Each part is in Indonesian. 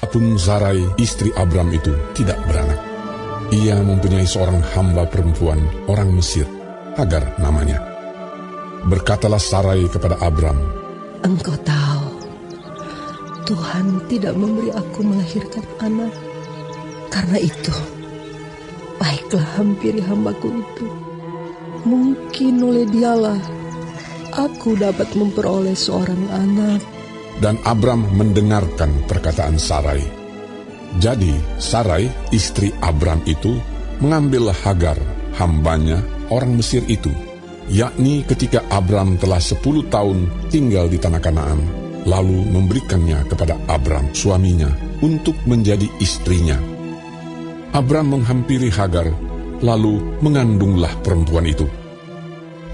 Pun Sarai, istri Abram itu tidak beranak. Ia mempunyai seorang hamba perempuan, orang Mesir, Hagar namanya. Berkatalah Sarai kepada Abram, "Engkau tahu, Tuhan tidak memberi aku melahirkan anak. Karena itu, baiklah hampiri hambaku itu. Mungkin oleh dialah aku dapat memperoleh seorang anak." Dan Abram mendengarkan perkataan Sarai. Jadi Sarai, istri Abram itu, mengambil Hagar, hambanya, orang Mesir itu, yakni ketika Abram telah 10 tahun tinggal di tanah Kanaan, lalu memberikannya kepada Abram, suaminya, untuk menjadi istrinya. Abram menghampiri Hagar, lalu mengandunglah perempuan itu.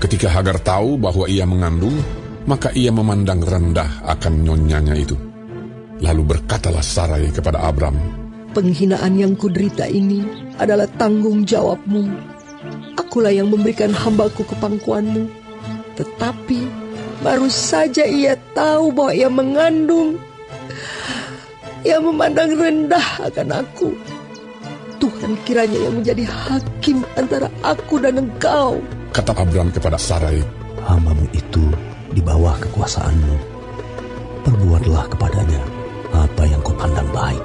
Ketika Hagar tahu bahwa ia mengandung, maka ia memandang rendah akan nyonyanya itu. Lalu berkatalah Sarai kepada Abram, "Penghinaan yang kuderita ini adalah tanggung jawabmu. Akulah yang memberikan hambaku ke pangkuanmu. Tetapi baru saja ia tahu bahwa ia mengandung. Ia memandang rendah akan aku. Tuhan kiranya yang menjadi hakim antara aku dan engkau." Kata Abram kepada Sarai, "Hambamu itu di bawah kekuasaanmu. Perbuatlah kepadanya apa yang kau pandang baik."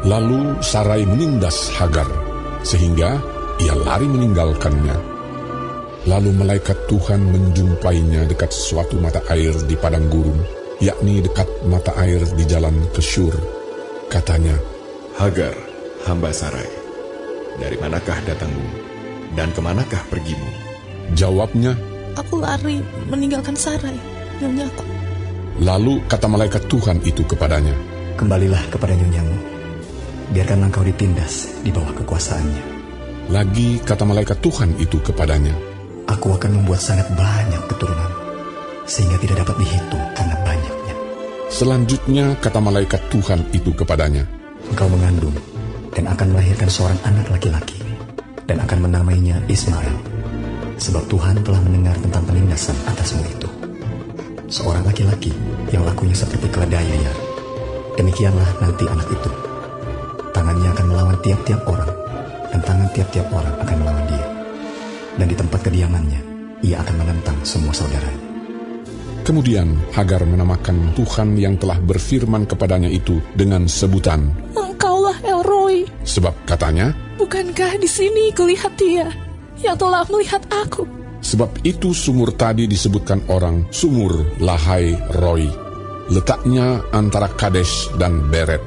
Lalu Sarai menindas Hagar, sehingga ia lari meninggalkannya. Lalu malaikat Tuhan menjumpainya dekat suatu mata air di padang gurun, yakni dekat mata air di jalan ke Syur. Katanya, "Hagar, hamba Sarai, dari manakah datangmu, dan kemanakah pergimu?" Jawabnya, "Aku lari meninggalkan Sarai, nyonyaku." Lalu kata malaikat Tuhan itu kepadanya, "Kembalilah kepada nyonyamu, biarkanlah engkau ditindas di bawah kekuasaannya." Lagi kata malaikat Tuhan itu kepadanya, "Aku akan membuat sangat banyak keturunan, sehingga tidak dapat dihitung karena banyaknya." Selanjutnya kata malaikat Tuhan itu kepadanya, "Engkau mengandung dan akan melahirkan seorang anak laki-laki, dan akan menamainya Ismail. Sebab Tuhan telah mendengar tentang penindasan atasmu itu. Seorang laki-laki yang lakunya seperti keledai liar. Demikianlah nanti anak itu. Tangannya akan melawan tiap-tiap orang, dan tangan tiap-tiap orang akan melawan dia. Dan di tempat kediamannya, ia akan menentang semua saudaranya." Kemudian Hagar menamakan Tuhan yang telah berfirman kepadanya itu dengan sebutan, "Engkaulah El Roi." Sebab katanya, "Bukankah di sini kulihat Dia yang telah melihat aku?" sebab itu sumur tadi disebutkan orang sumur Lahai Roi, letaknya antara Kades dan Beret.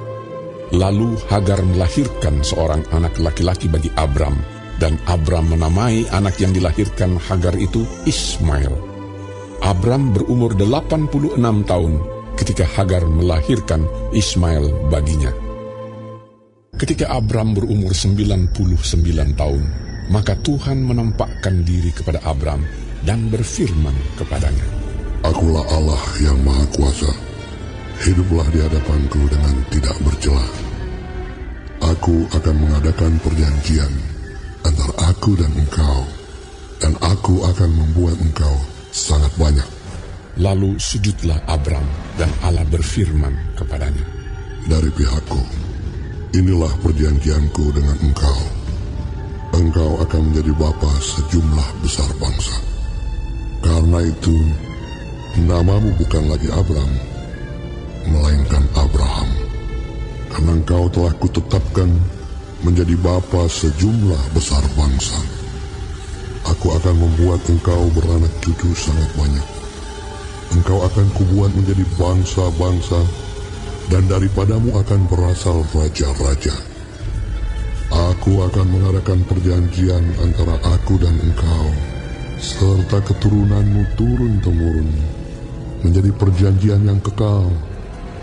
Lalu Hagar melahirkan seorang anak laki-laki bagi Abram, dan Abram menamai anak yang dilahirkan Hagar itu Ismail. Abram berumur 86 tahun ketika Hagar melahirkan Ismail baginya. Ketika Abram berumur 99 tahun, maka Tuhan menampakkan diri kepada Abram dan berfirman kepadanya, "Akulah Allah yang Maha Kuasa. Hiduplah di hadapanku dengan tidak bercela. Aku akan mengadakan perjanjian antara aku dan engkau, dan aku akan membuat engkau sangat banyak." Lalu sujudlah Abram, dan Allah berfirman kepadanya, "Dari pihakku, inilah perjanjianku dengan engkau. Engkau akan menjadi bapa sejumlah besar bangsa. Karena itu, namamu bukan lagi Abram, melainkan Abraham. Karena engkau telah kutetapkan menjadi bapa sejumlah besar bangsa. Aku akan membuat engkau beranak cucu sangat banyak. Engkau akan kubuat menjadi bangsa-bangsa, dan daripadamu akan berasal raja-raja. Aku akan mengadakan perjanjian antara aku dan engkau, serta keturunanmu turun-temurun, menjadi perjanjian yang kekal,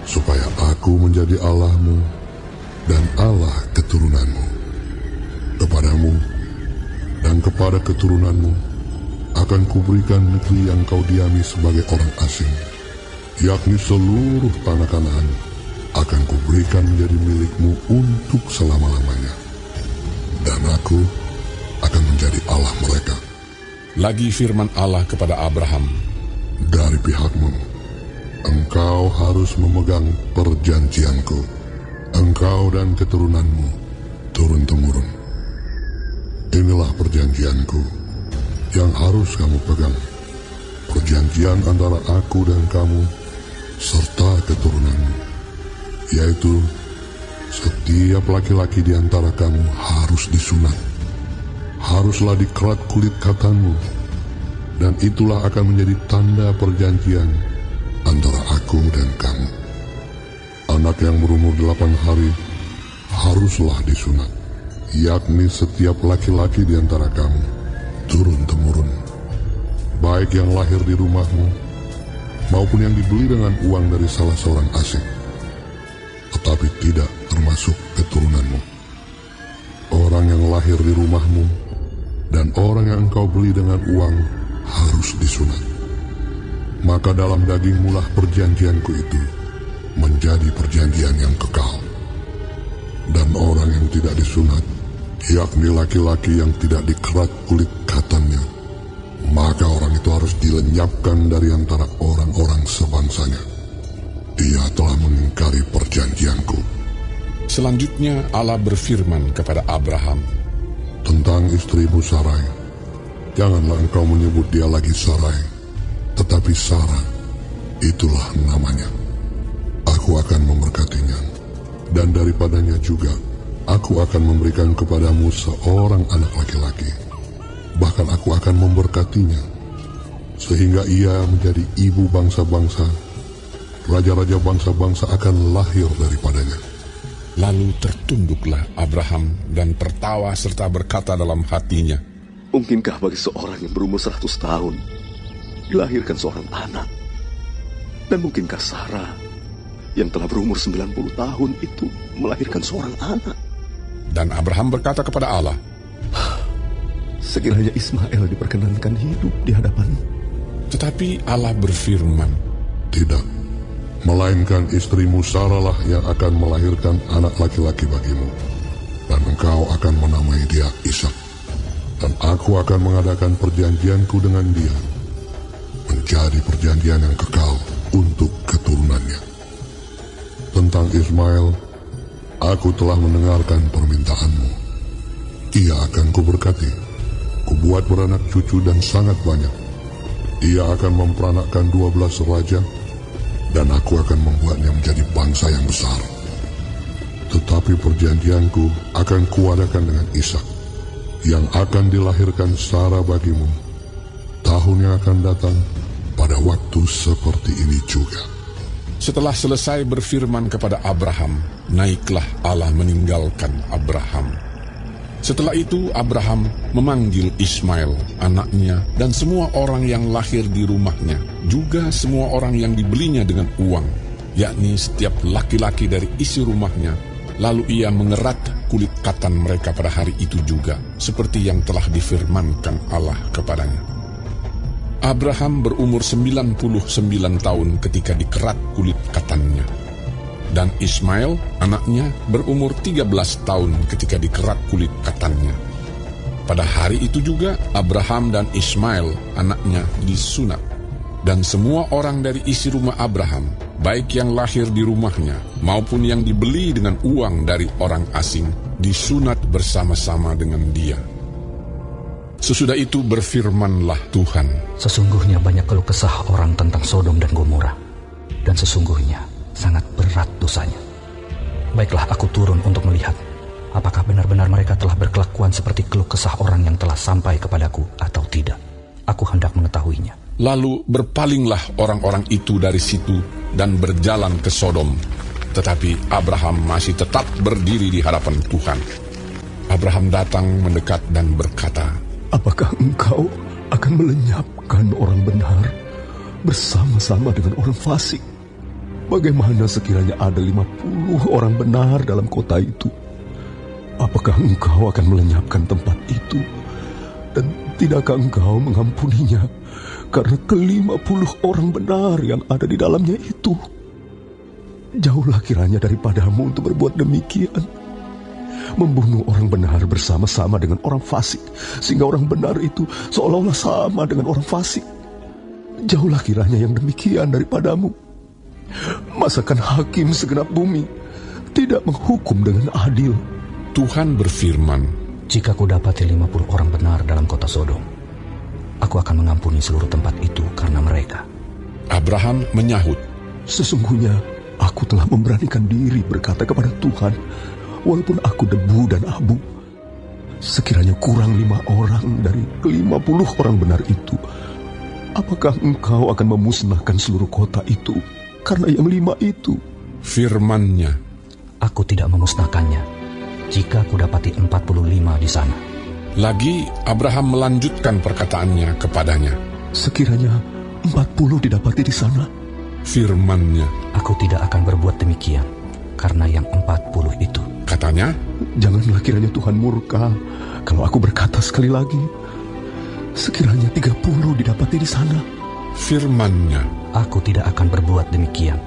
supaya aku menjadi Allahmu dan Allah keturunanmu. Kepadamu dan kepada keturunanmu akan kuberikan negeri yang kau diami sebagai orang asing, yakni seluruh tanah Kanaan akan kuberikan menjadi milikmu untuk selama-lamanya. Dan aku akan menjadi Allah mereka." Lagi firman Allah kepada Abraham, "Dari pihakmu, engkau harus memegang perjanjianku, engkau dan keturunanmu turun-temurun. Inilah perjanjianku yang harus kamu pegang, perjanjian antara aku dan kamu serta keturunanmu, yaitu setiap laki-laki di antara kamu harus disunat, haruslah dikerat kulit katanmu, dan itulah akan menjadi tanda perjanjian antara aku dan kamu. Anak yang berumur 8 hari haruslah disunat, yakni setiap laki-laki di antara kamu, turun-temurun, baik yang lahir di rumahmu, maupun yang dibeli dengan uang dari salah seorang asing, tetapi tidak termasuk keturunanmu. Orang yang lahir di rumahmu dan orang yang engkau beli dengan uang harus disunat. Maka dalam dagingmu lah perjanjianku itu menjadi perjanjian yang kekal. Dan orang yang tidak disunat, yakni laki-laki yang tidak dikerat kulit katannya, maka orang itu harus dilenyapkan dari antara orang-orang sebangsanya. Ia telah mengingkari perjanjianku. Selanjutnya Allah berfirman kepada Abraham, Tentang istrimu Sarai, janganlah engkau menyebut dia lagi Sarai, tetapi Sarah, itulah namanya. Aku akan memberkatinya, dan daripadanya juga aku akan memberikan kepadamu seorang anak laki-laki. Bahkan aku akan memberkatinya, sehingga ia menjadi ibu bangsa-bangsa. Raja-raja bangsa-bangsa akan lahir daripadanya. Lalu tertunduklah Abraham dan tertawa serta berkata dalam hatinya, Mungkinkah bagi seorang yang berumur 100 tahun dilahirkan seorang anak? Dan mungkinkah Sarah yang telah berumur 90 tahun itu melahirkan seorang anak? Dan Abraham berkata kepada Allah, Sekiranya Ismail diperkenankan hidup di hadapan-Mu. Tetapi Allah berfirman, Tidak, melainkan istrimu Sarah lah yang akan melahirkan anak laki-laki bagimu, dan engkau akan menamai dia Ishak. Dan aku akan mengadakan perjanjianku dengan dia, menjadi perjanjian yang kekal untuk keturunannya. Tentang Ismail, aku telah mendengarkan permintaanmu. Ia akan kuberkati, kubuat beranak cucu dan sangat banyak. Ia akan memperanakkan 12 raja, dan aku akan membuatnya menjadi bangsa yang besar. Tetapi perjanjianku akan kuadakan dengan Ishak, yang akan dilahirkan Sarah bagimu tahun yang akan datang pada waktu seperti ini juga. Setelah selesai berfirman kepada Abraham, naiklah Allah meninggalkan Abraham. Setelah itu Abraham memanggil Ismail, anaknya, dan semua orang yang lahir di rumahnya, juga semua orang yang dibelinya dengan uang, yakni setiap laki-laki dari isi rumahnya. Lalu ia mengerat kulit katan mereka pada hari itu juga, seperti yang telah difirmankan Allah kepadanya. Abraham berumur 99 tahun ketika dikerat kulit katannya. Dan Ismail, anaknya, berumur 13 tahun ketika dikerat kulit katannya. Pada hari itu juga Abraham dan Ismail, anaknya, disunat. Dan semua orang dari isi rumah Abraham, baik yang lahir di rumahnya maupun yang dibeli dengan uang dari orang asing, disunat bersama-sama dengan dia. Sesudah itu berfirmanlah Tuhan, Sesungguhnya banyak keluh kesah orang tentang Sodom dan Gomora, dan sesungguhnya sangat berat dosanya. Baiklah, aku turun untuk melihat apakah benar-benar mereka telah berkelakuan seperti keluh kesah orang yang telah sampai kepadaku atau tidak. Aku hendak mengetahuinya. Lalu berpalinglah orang-orang itu dari situ dan berjalan ke Sodom. Tetapi Abraham masih tetap berdiri di hadapan Tuhan. Abraham datang mendekat dan berkata, Apakah engkau akan melenyapkan orang benar bersama-sama dengan orang fasik? Bagaimana sekiranya ada 50 orang benar dalam kota itu? Apakah engkau akan melenyapkan tempat itu? Dan tidakkah engkau mengampuninya karena ke-50 orang benar yang ada di dalamnya itu? Jauhlah kiranya daripadamu untuk berbuat demikian, membunuh orang benar bersama-sama dengan orang fasik, sehingga orang benar itu seolah-olah sama dengan orang fasik. Jauhlah kiranya yang demikian daripadamu. Masakan hakim segenap bumi tidak menghukum dengan adil. Tuhan berfirman, Jika kudapati 50 orang benar dalam kota Sodom, aku akan mengampuni seluruh tempat itu karena mereka. Abraham menyahut, Sesungguhnya aku telah memberanikan diri berkata kepada Tuhan, walaupun aku debu dan abu, sekiranya kurang 5 orang dari 50 orang benar itu, apakah engkau akan memusnahkan seluruh kota itu karena yang 5 itu? firman-Nya, Aku tidak memusnahkannya jika kudapati 45 di sana. Lagi Abraham melanjutkan perkataannya kepadanya. Sekiranya 40 didapati di sana, Firman-Nya, Aku tidak akan berbuat demikian karena yang 40 itu. katanya, janganlah kiranya Tuhan murka kalau aku berkata sekali lagi, sekiranya 30 didapati di sana. firman-Nya, Aku tidak akan berbuat demikian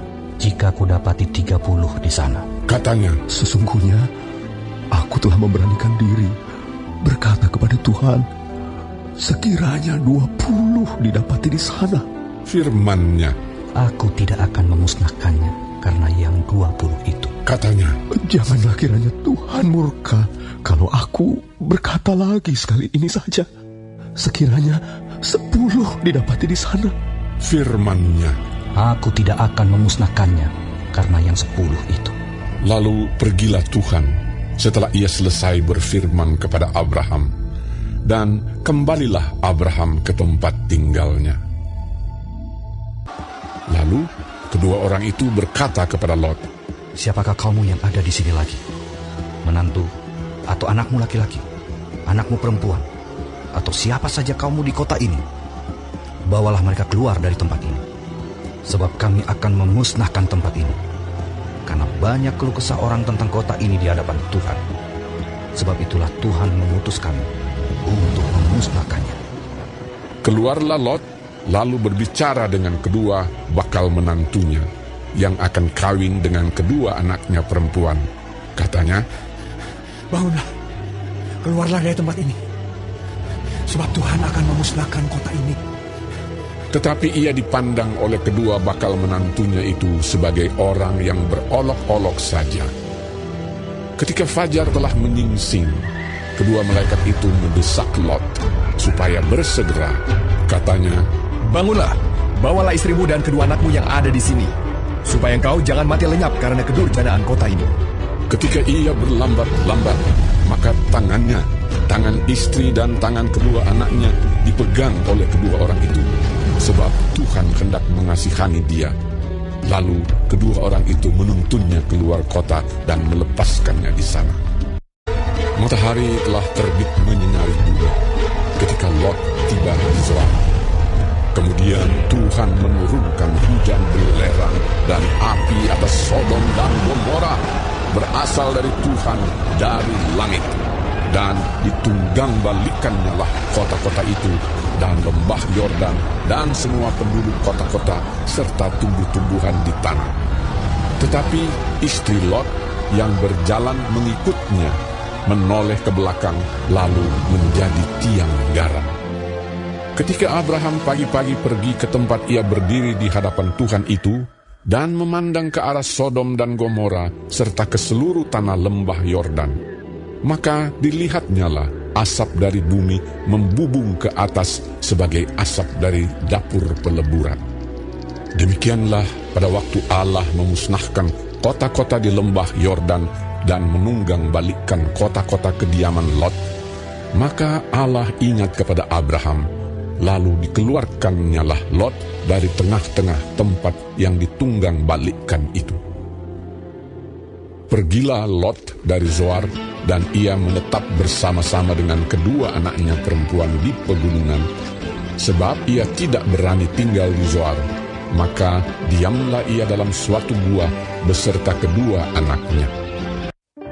jika kudapati 30 di sana. katanya, Sesungguhnya aku telah memberanikan diri berkata kepada Tuhan, sekiranya 20 didapati di sana. firman-Nya, Aku tidak akan memusnahkannya karena yang 20 itu. katanya, Janganlah kiranya Tuhan murka kalau aku berkata lagi sekali ini saja, sekiranya 10 didapati di sana. firman-Nya. Aku tidak akan memusnahkannya karena yang 10 itu. Lalu pergilah Tuhan setelah ia selesai berfirman kepada Abraham, dan kembalilah Abraham ke tempat tinggalnya. Lalu kedua orang itu berkata kepada Lot, Siapakah kamu yang ada di sini lagi? Menantu atau anakmu laki-laki, anakmu perempuan, atau siapa saja kamu di kota ini? Bawalah mereka keluar dari tempat ini, sebab kami akan memusnahkan tempat ini. Karena banyak keluh kesah orang tentang kota ini di hadapan Tuhan. Sebab itulah Tuhan mengutus kami untuk memusnahkannya. Keluarlah Lot, lalu berbicara dengan kedua bakal menantunya, yang akan kawin dengan kedua anaknya perempuan. Katanya, Bangunlah, keluarlah dari tempat ini, sebab Tuhan akan memusnahkan kota ini. tetapi ia dipandang oleh kedua bakal menantunya itu sebagai orang yang berolok-olok saja. Ketika fajar telah menyingsing, kedua malaikat itu mendesak Lot supaya bersegera. Katanya, Bangunlah, bawalah istrimu dan kedua anakmu yang ada di sini, supaya engkau jangan mati lenyap karena kedurjanaan kota ini. ketika ia berlambat-lambat, maka tangannya, tangan istri dan tangan kedua anaknya dipegang oleh kedua orang itu, sebab Tuhan hendak mengasihani dia. Lalu kedua orang itu menuntunnya keluar kota dan melepaskannya di sana. Matahari telah terbit menyinari bumi ketika Lot tiba di Zoar. Kemudian Tuhan menurunkan hujan belerang dan api atas Sodom dan Gomora, berasal dari Tuhan dari langit. Dan ditunggang balikannya lah kota-kota itu dan lembah Yordan dan semua penduduk kota-kota serta tumbuh-tumbuhan di tanah. Tetapi istri Lot yang berjalan mengikutnya menoleh ke belakang lalu menjadi tiang garam. Ketika Abraham pagi-pagi pergi ke tempat ia berdiri di hadapan Tuhan itu dan memandang ke arah Sodom dan Gomora serta ke seluruh tanah lembah Yordan, maka dilihatnyalah asap dari bumi membubung ke atas sebagai asap dari dapur peleburan. Demikianlah pada waktu Allah memusnahkan kota-kota di lembah Yordan dan menunggang balikkan kota-kota kediaman Lot, maka Allah ingat kepada Abraham, lalu dikeluarkannyalah Lot dari tengah-tengah tempat yang ditunggang balikkan itu. Pergilah Lot dari Zoar, dan ia menetap bersama-sama dengan kedua anaknya perempuan di pegunungan, sebab ia tidak berani tinggal di Zoar. Maka diamlah ia dalam suatu gua beserta kedua anaknya.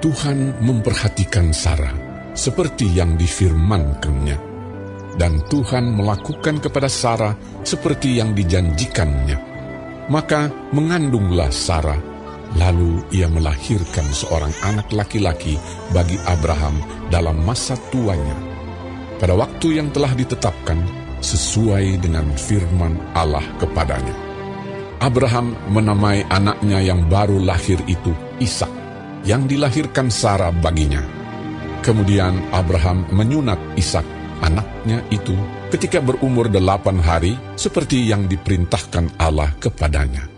Tuhan memperhatikan Sarah seperti yang difirmankannya, dan Tuhan melakukan kepada Sarah seperti yang dijanjikannya. Maka mengandunglah Sarah, lalu ia melahirkan seorang anak laki-laki bagi Abraham dalam masa tuanya, pada waktu yang telah ditetapkan sesuai dengan firman Allah kepadanya. Abraham menamai anaknya yang baru lahir itu Ishak, yang dilahirkan Sara baginya. Kemudian Abraham menyunat Ishak, anaknya itu, ketika berumur 8 hari, seperti yang diperintahkan Allah kepadanya.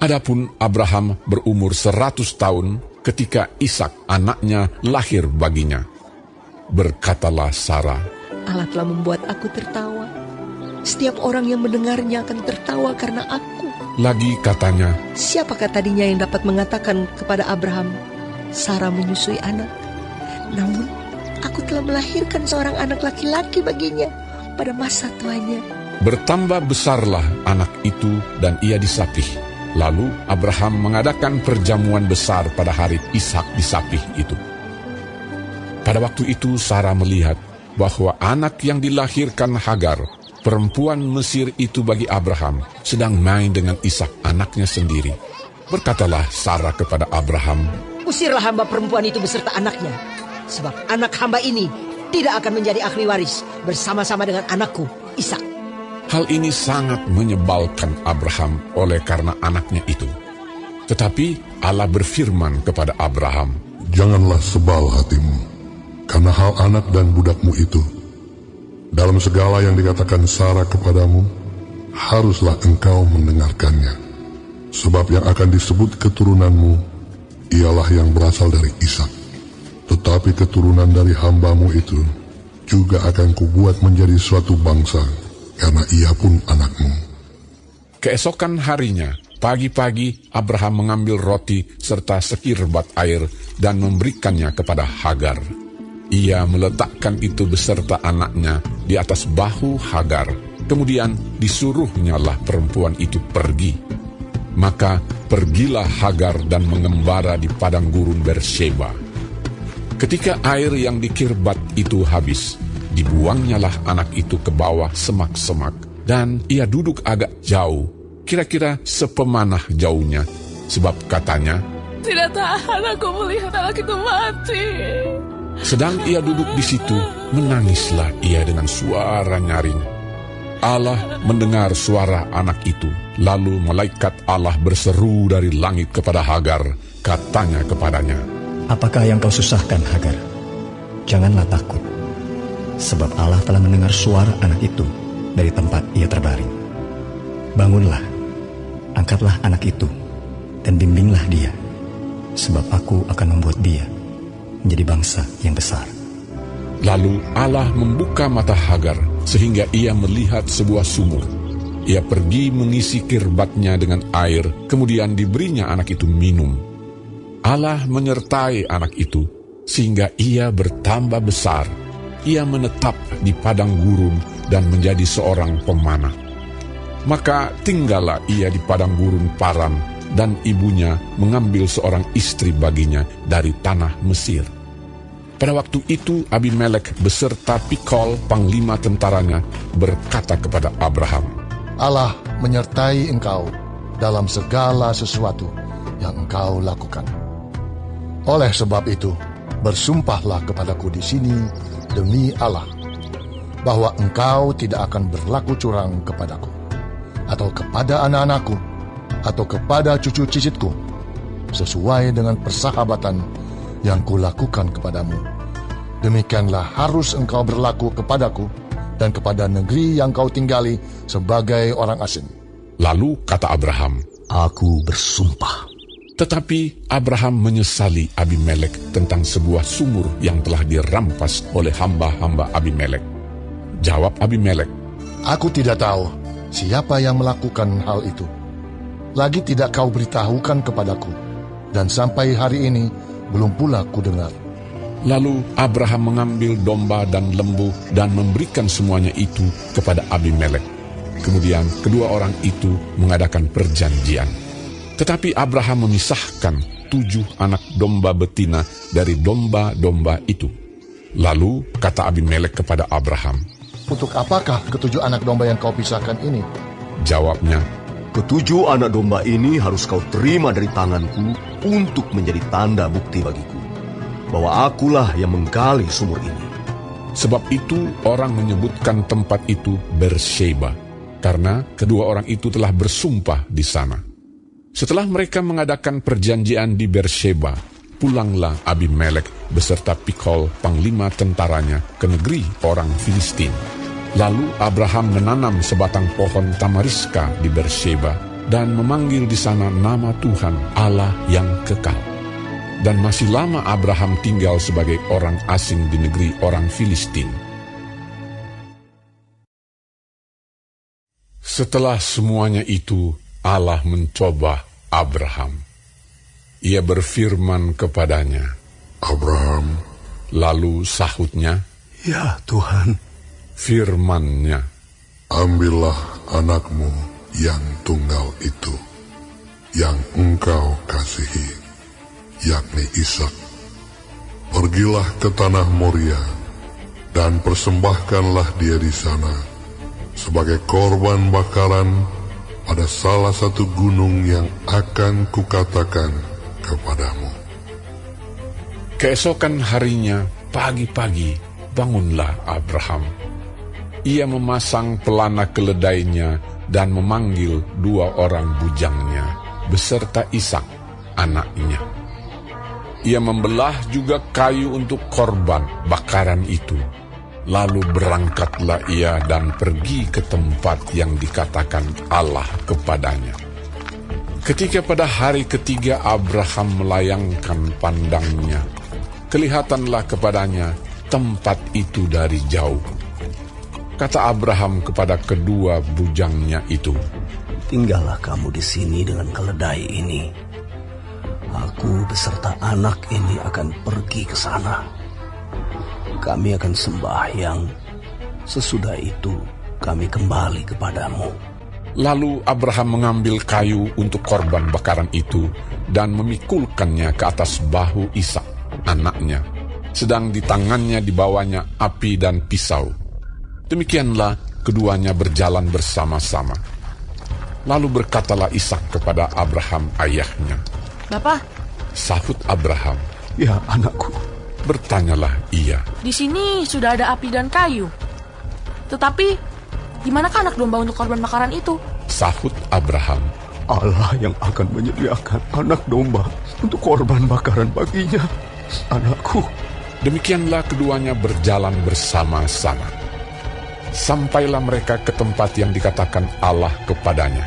Adapun Abraham berumur 100 tahun ketika Ishak, anaknya, lahir baginya. Berkatalah Sara, Allah telah membuat aku tertawa. Setiap orang yang mendengarnya akan tertawa karena aku. Lagi katanya, Siapakah tadinya yang dapat mengatakan kepada Abraham, Sara menyusui anak? Namun, aku telah melahirkan seorang anak laki-laki baginya pada masa tuanya. bertambah besarlah anak itu dan ia disapih. Lalu Abraham mengadakan perjamuan besar pada hari Ishak disapih itu. Pada waktu itu Sara melihat bahwa anak yang dilahirkan Hagar, perempuan Mesir itu bagi Abraham, sedang main dengan Ishak anaknya sendiri. Berkatalah Sara kepada Abraham, "Usirlah hamba perempuan itu beserta anaknya, sebab anak hamba ini tidak akan menjadi ahli waris bersama-sama dengan anakku, Ishak." Hal ini sangat menyebalkan Abraham oleh karena anaknya itu. Tetapi Allah berfirman kepada Abraham, "Janganlah sebal hatimu, karena hal anak dan budakmu itu. Dalam segala yang dikatakan Sara kepadamu, haruslah engkau mendengarkannya. Sebab yang akan disebut keturunanmu, ialah yang berasal dari Ishak. Tetapi keturunan dari hambamu itu, juga akan kubuat menjadi suatu bangsa, karena ia pun anakmu." Keesokan harinya, pagi-pagi Abraham mengambil roti serta sekirbat air dan memberikannya kepada Hagar. Ia meletakkan itu beserta anaknya di atas bahu Hagar. Kemudian disuruhnyalah perempuan itu pergi. Maka pergilah Hagar dan mengembara di padang gurun Beersheba. Ketika air yang dikirbat itu habis, dibuangnyalah anak itu ke bawah semak-semak, dan ia duduk agak jauh, kira-kira sepemanah jauhnya, sebab katanya, "Tidak tahan aku melihat anak itu mati." Sedang ia duduk di situ, menangislah ia dengan suara nyaring. Allah mendengar suara anak itu, lalu malaikat Allah berseru dari langit kepada Hagar, katanya kepadanya, "Apakah yang kau susahkan, Hagar? Janganlah takut, sebab Allah telah mendengar suara anak itu dari tempat ia terbaring. Bangunlah, angkatlah anak itu, dan bimbinglah dia, sebab aku akan membuat dia menjadi bangsa yang besar." Lalu Allah membuka mata Hagar, sehingga ia melihat sebuah sumur. Ia pergi mengisi kirbatnya dengan air, kemudian diberinya anak itu minum. Allah menyertai anak itu, sehingga ia bertambah besar. Ia menetap di padang gurun dan menjadi seorang pemanah. Maka tinggallah ia di padang gurun Paran, dan ibunya mengambil seorang istri baginya dari tanah Mesir. Pada waktu itu Abimelek beserta Pikol, panglima tentaranya, berkata kepada Abraham, "Allah menyertai engkau dalam segala sesuatu yang engkau lakukan. Oleh sebab itu, bersumpahlah kepadaku di sini demi Allah, bahwa engkau tidak akan berlaku curang kepadaku, atau kepada anak-anakku, atau kepada cucu cicitku, sesuai dengan persahabatan yang kulakukan kepadamu. Demikianlah harus engkau berlaku kepadaku dan kepada negeri yang kau tinggali sebagai orang asing." Lalu kata Abraham, "Aku bersumpah." Tetapi Abraham menyesali Abimelek tentang sebuah sumur yang telah dirampas oleh hamba-hamba Abimelek. Jawab Abimelek, "Aku tidak tahu siapa yang melakukan hal itu. Lagi tidak kau beritahukan kepadaku, dan sampai hari ini belum pula ku dengar." Lalu Abraham mengambil domba dan lembu dan memberikan semuanya itu kepada Abimelek. Kemudian kedua orang itu mengadakan perjanjian. Tetapi Abraham memisahkan 7 anak domba betina dari domba-domba itu. Lalu kata Abimelek kepada Abraham, "Untuk apakah ke-7 anak domba yang kau pisahkan ini?" Jawabnya, "Ke-7 anak domba ini harus kau terima dari tanganku untuk menjadi tanda bukti bagiku, bahwa akulah yang menggali sumur ini." Sebab itu orang menyebutkan tempat itu Beersheba, karena kedua orang itu telah bersumpah di sana. Setelah mereka mengadakan perjanjian di Beersheba, pulanglah Abimelek beserta Pikol, panglima tentaranya, ke negeri orang Filistin. Lalu Abraham menanam sebatang pohon tamariska di Beersheba dan memanggil di sana nama Tuhan Allah yang kekal. Dan masih lama Abraham tinggal sebagai orang asing di negeri orang Filistin. Setelah semuanya itu, Allah mencoba Abraham. Ia berfirman kepadanya, Abraham. Lalu sahutnya, Ya Tuhan. Firman-Nya, Ambillah anakmu yang tunggal itu, yang engkau kasihi, yakni Ishak. Pergilah ke tanah Moria, dan persembahkanlah dia di sana, sebagai korban bakaran pada salah satu gunung yang akan kukatakan kepadamu. Keesokan harinya, pagi-pagi, bangunlah Abraham. Ia memasang pelana keledainya dan memanggil 2 orang bujangnya, beserta Ishak, anaknya. Ia membelah juga kayu untuk korban bakaran itu. Lalu berangkatlah ia dan pergi ke tempat yang dikatakan Allah kepadanya. Ketika pada hari ketiga Abraham melayangkan pandangnya, kelihatanlah kepadanya tempat itu dari jauh. Kata Abraham kepada kedua bujangnya itu, Tinggallah kamu di sini dengan keledai ini. Aku beserta anak ini akan pergi ke sana. Kami akan sembahyang. Sesudah itu kami kembali kepadamu. Lalu Abraham mengambil kayu untuk korban bakaran itu dan memikulkannya ke atas bahu Ishak, anaknya, sedang di tangannya dibawanya api dan pisau. Demikianlah keduanya berjalan bersama-sama. Lalu berkatalah Ishak kepada Abraham ayahnya, Bapak, sahut Abraham, Ya anakku. Bertanyalah ia, di sini sudah ada api dan kayu. Tetapi, di manakah anak domba untuk korban bakaran itu? Sahut Abraham, Allah yang akan menyediakan anak domba untuk korban bakaran baginya, anakku. Demikianlah keduanya berjalan bersama-sama. Sampailah mereka ke tempat yang dikatakan Allah kepadanya.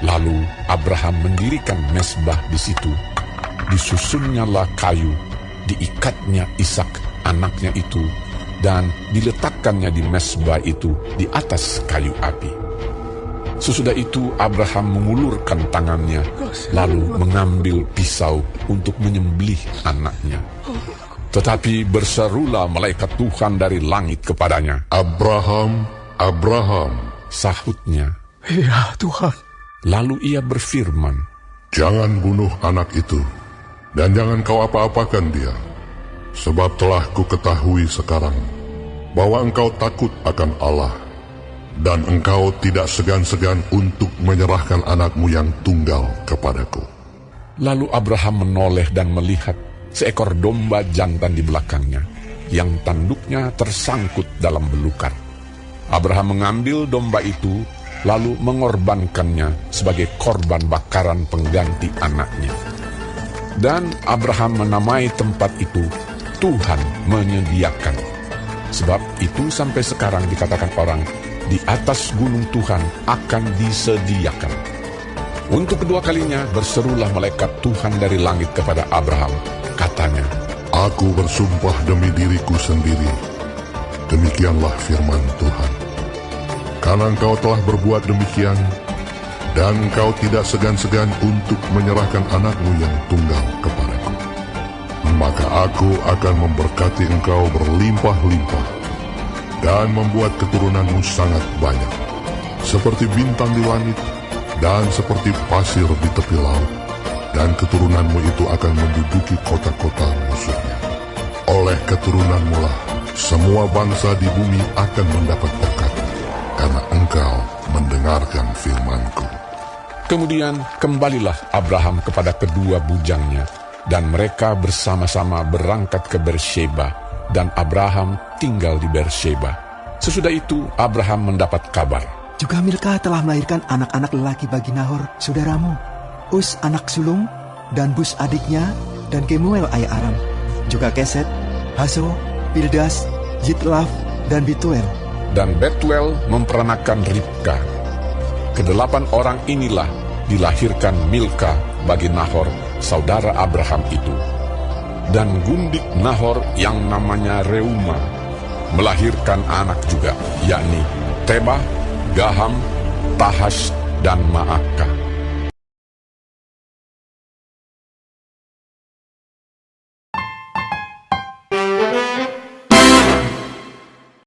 Lalu Abraham mendirikan mezbah di situ. Disusunnyalah kayu, diikatnya Ishak anaknya itu, dan diletakkannya di mezbah itu di atas kayu api. Sesudah itu Abraham mengulurkan tangannya, lalu mengambil pisau untuk menyembelih anaknya. Tetapi berserulah malaikat Tuhan dari langit kepadanya, Abraham, Abraham. Sahutnya, Ya Tuhan. Lalu ia berfirman, Jangan bunuh anak itu, dan jangan kau apa-apakan dia, sebab telah kuketahui sekarang bahwa engkau takut akan Allah, dan engkau tidak segan-segan untuk menyerahkan anakmu yang tunggal kepadaku. Lalu Abraham menoleh dan melihat seekor domba jantan di belakangnya, yang tanduknya tersangkut dalam belukar. Abraham mengambil domba itu, lalu mengorbankannya sebagai korban bakaran pengganti anaknya. Dan Abraham menamai tempat itu, Tuhan menyediakan. Sebab itu sampai sekarang dikatakan orang, di atas gunung Tuhan akan disediakan. Untuk kedua kalinya berserulah malaikat Tuhan dari langit kepada Abraham. Katanya, Aku bersumpah demi diriku sendiri, demikianlah firman Tuhan. Karena engkau telah berbuat demikian, dan engkau tidak segan-segan untuk menyerahkan anakmu yang tunggal kepadaku, maka aku akan memberkati engkau berlimpah-limpah, dan membuat keturunanmu sangat banyak, seperti bintang di langit, dan seperti pasir di tepi laut. Dan keturunanmu itu akan menduduki kota-kota musuhnya. Oleh keturunanmu lah semua bangsa di bumi akan mendapat berkat, karena engkau mendengarkan firman-Ku. Kemudian kembalilah Abraham kepada kedua bujangnya, dan mereka bersama-sama berangkat ke Beersheba, dan Abraham tinggal di Beersheba. Sesudah itu Abraham mendapat kabar, Juga Milka telah melahirkan anak-anak lelaki bagi Nahor, saudaramu. Us anak sulung, dan Bus adiknya, dan Kemuel ayah Aram, juga Keset, Hazo, Pildas, Yitlaf, dan Bituel. Dan Betuel memperanakan Ribka. Kedelapan orang inilah dilahirkan Milka bagi Nahor, saudara Abraham itu. Dan gundik Nahor yang namanya Reuma melahirkan anak juga, yakni Tebah, Gaham, Tahash, dan Maakah.